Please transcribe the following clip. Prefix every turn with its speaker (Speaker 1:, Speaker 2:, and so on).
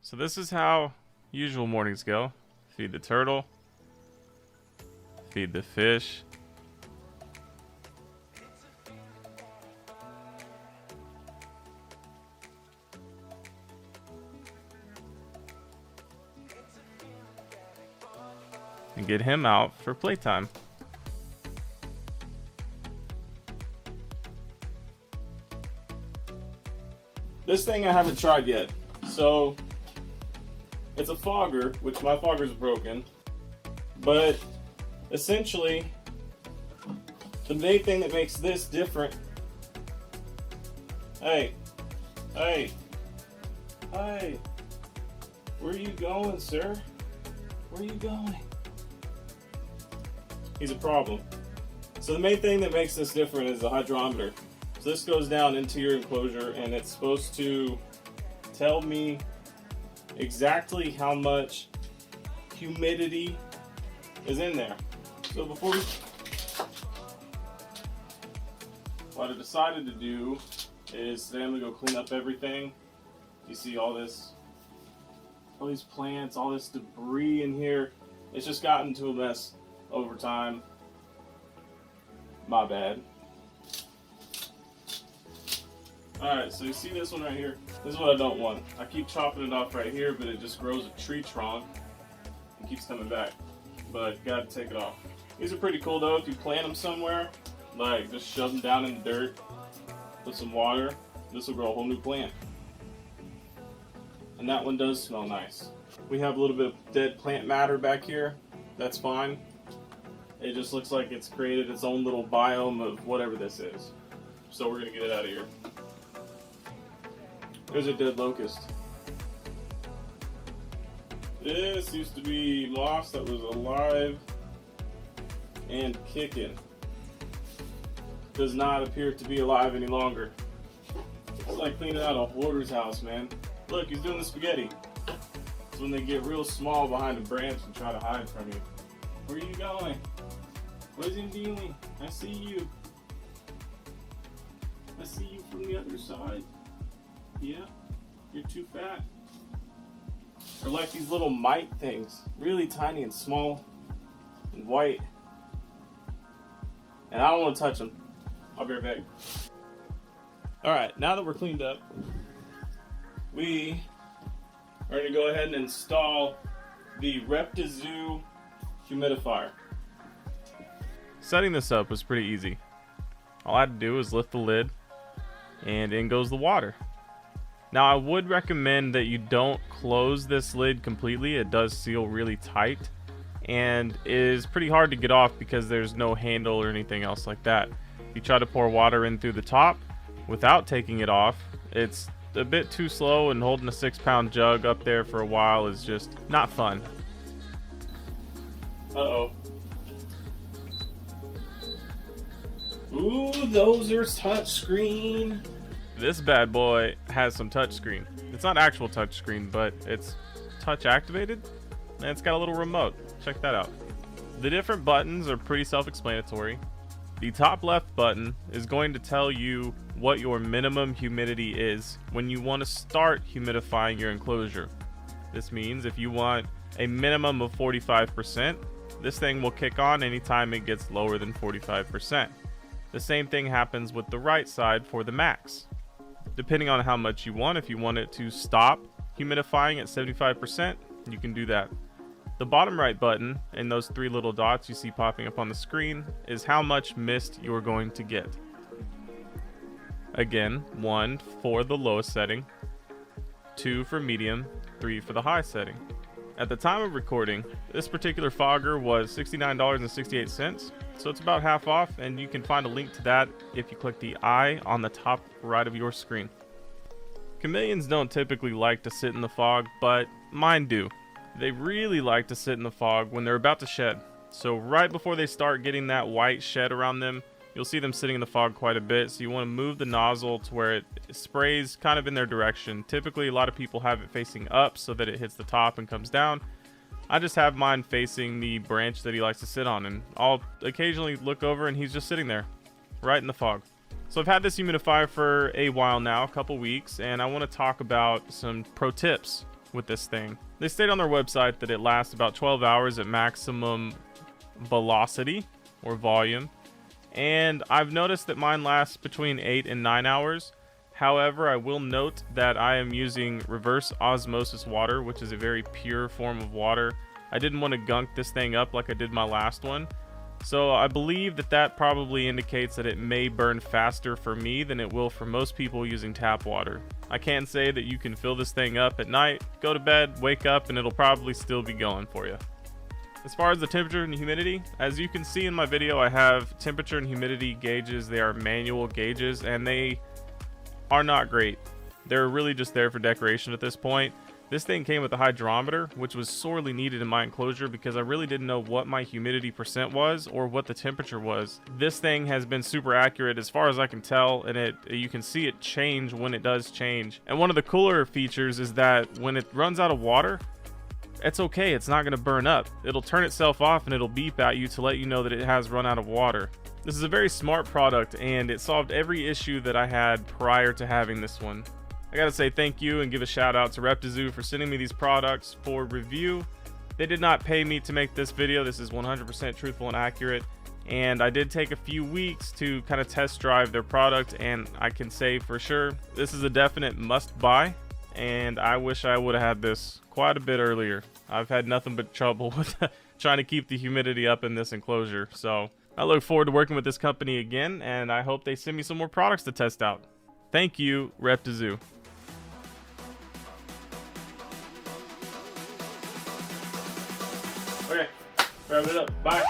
Speaker 1: So this is how usual mornings go. Feed the turtle. Feed the fish. And get him out for playtime. This thing I haven't tried yet. So it's a fogger, which my fogger's broken. But essentially, the main thing that makes this different. Hey, hey, hey, where are you going, sir? Where are you going? He's a problem. So the main thing that makes this different is the hydrometer. So this goes down into your enclosure and it's supposed to tell me exactly how much humidity is in there. So what I decided to do is today I'm gonna go clean up everything. You see all these plants, all this debris in here. It's just gotten to a mess over time. My bad. Alright, so you see this one right here? This is what I don't want. I keep chopping it off right here, but it just grows a tree trunk and keeps coming back. But gotta take it off. These are pretty cool though. If you plant them somewhere, like just shove them down in the dirt, put some water, this will grow a whole new plant. And that one does smell nice. We have a little bit of dead plant matter back here. That's fine. It just looks like it's created its own little biome of whatever this is. So we're gonna get it out of here. There's a dead locust. This used to be moss that was alive and kicking. Does not appear to be alive any longer. It's like cleaning out a hoarder's house, man. Look, he's doing the spaghetti. It's when they get real small behind a branch and try to hide from you. Where are you going? What is he doing? I see you. I see you from the other side. Yeah, you're too fat. They're like these little mite things. Really tiny and small and white. And I don't want to touch them. I'll be right back. Alright, now that we're cleaned up, we are going to go ahead and install the Reptizoo humidifier. Setting this up was pretty easy. All I had to do was lift the lid and in goes the water. Now I would recommend that you don't close this lid completely. It does seal really tight and is pretty hard to get off because there's no handle or anything else like that. If you try to pour water in through the top without taking it off, it's a bit too slow, and holding a 6-pound jug up there for a while is just not fun. Uh-oh. Ooh, those are touchscreen. This bad boy has some touchscreen. It's not actual touchscreen, but it's touch activated, and it's got a little remote. Check that out. The different buttons are pretty self-explanatory. The top left button is going to tell you what your minimum humidity is when you want to start humidifying your enclosure. This means if you want a minimum of 45%, this thing will kick on anytime it gets lower than 45%. The same thing happens with the right side for the max. Depending on how much you want, if you want it to stop humidifying at 75%, you can do that. The bottom right button and those 3 little dots you see popping up on the screen is how much mist you're going to get. Again, 1 for the lowest setting, 2 for medium, 3 for the high setting. At the time of recording, this particular fogger was $69.68, so it's about half off, and you can find a link to that if you click the I on the top right of your screen. Chameleons don't typically like to sit in the fog, but mine do. They really like to sit in the fog when they're about to shed. So right before they start getting that white shed around them, you'll see them sitting in the fog quite a bit, so you want to move the nozzle to where it sprays kind of in their direction. Typically, a lot of people have it facing up so that it hits the top and comes down. I just have mine facing the branch that he likes to sit on, and I'll occasionally look over and he's just sitting there, right in the fog. So I've had this humidifier for a while now, a couple weeks, and I want to talk about some pro tips with this thing. They state on their website that it lasts about 12 hours at maximum velocity or volume, and I've noticed that mine lasts between 8 and 9 hours. However, I will note that I am using reverse osmosis water, which is a very pure form of water. I didn't want to gunk this thing up like I did my last one. So I believe that that probably indicates that it may burn faster for me than it will for most people using tap water. I can say that you can fill this thing up at night, go to bed, wake up, and it'll probably still be going for you. As far as the temperature and humidity, as you can see in my video, I have temperature and humidity gauges. They are manual gauges, and they are not great. They're really just there for decoration at this point. This thing came with a hydrometer, which was sorely needed in my enclosure because I really didn't know what my humidity percent was or what the temperature was. This thing has been super accurate as far as I can tell, and you can see it change when it does change. And one of the cooler features is that when it runs out of water, it's okay, it's not going to burn up. It'll turn itself off and it'll beep at you to let you know that it has run out of water. This is a very smart product, and it solved every issue that I had prior to having this one. I gotta say thank you and give a shout out to Reptizoo for sending me these products for review. They did not pay me to make this video. This is 100% truthful and accurate, and I did take a few weeks to kind of test drive their product, and I can say for sure this is a definite must buy, and I wish I would have had this quite a bit earlier. I've had nothing but trouble with trying to keep the humidity up in this enclosure, so I look forward to working with this company again, and I hope they send me some more products to test out. Thank you, Reptizoo. Okay, wrap it up. Bye.